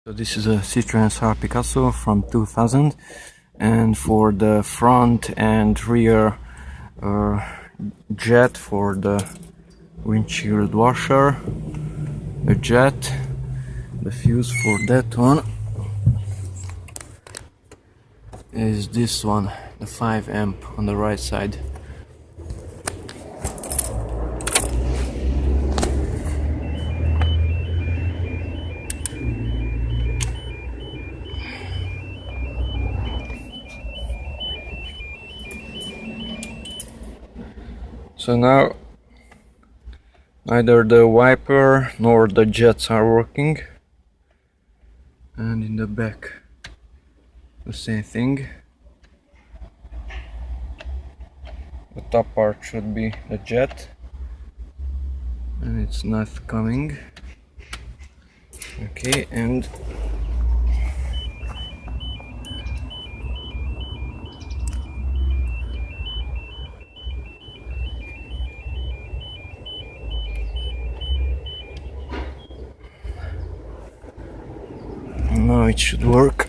So this is a Citroen Xsara Picasso from 2000, and for the front and rear jet for the windshield washer, the jet, the fuse for that one is this one, the 5 amp on the right side. So now neither the wiper nor the jets are working, and in the back the same thing. The top part should be the jet and it's not coming. Okay, and now it should work.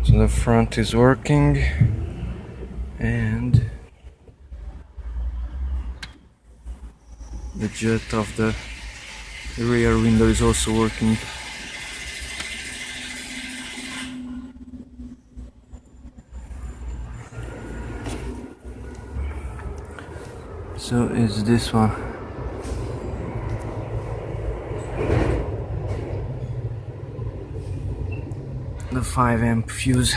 So the front is working and the jet of the rear window is also working. So it's this one. The 5 amp fuse.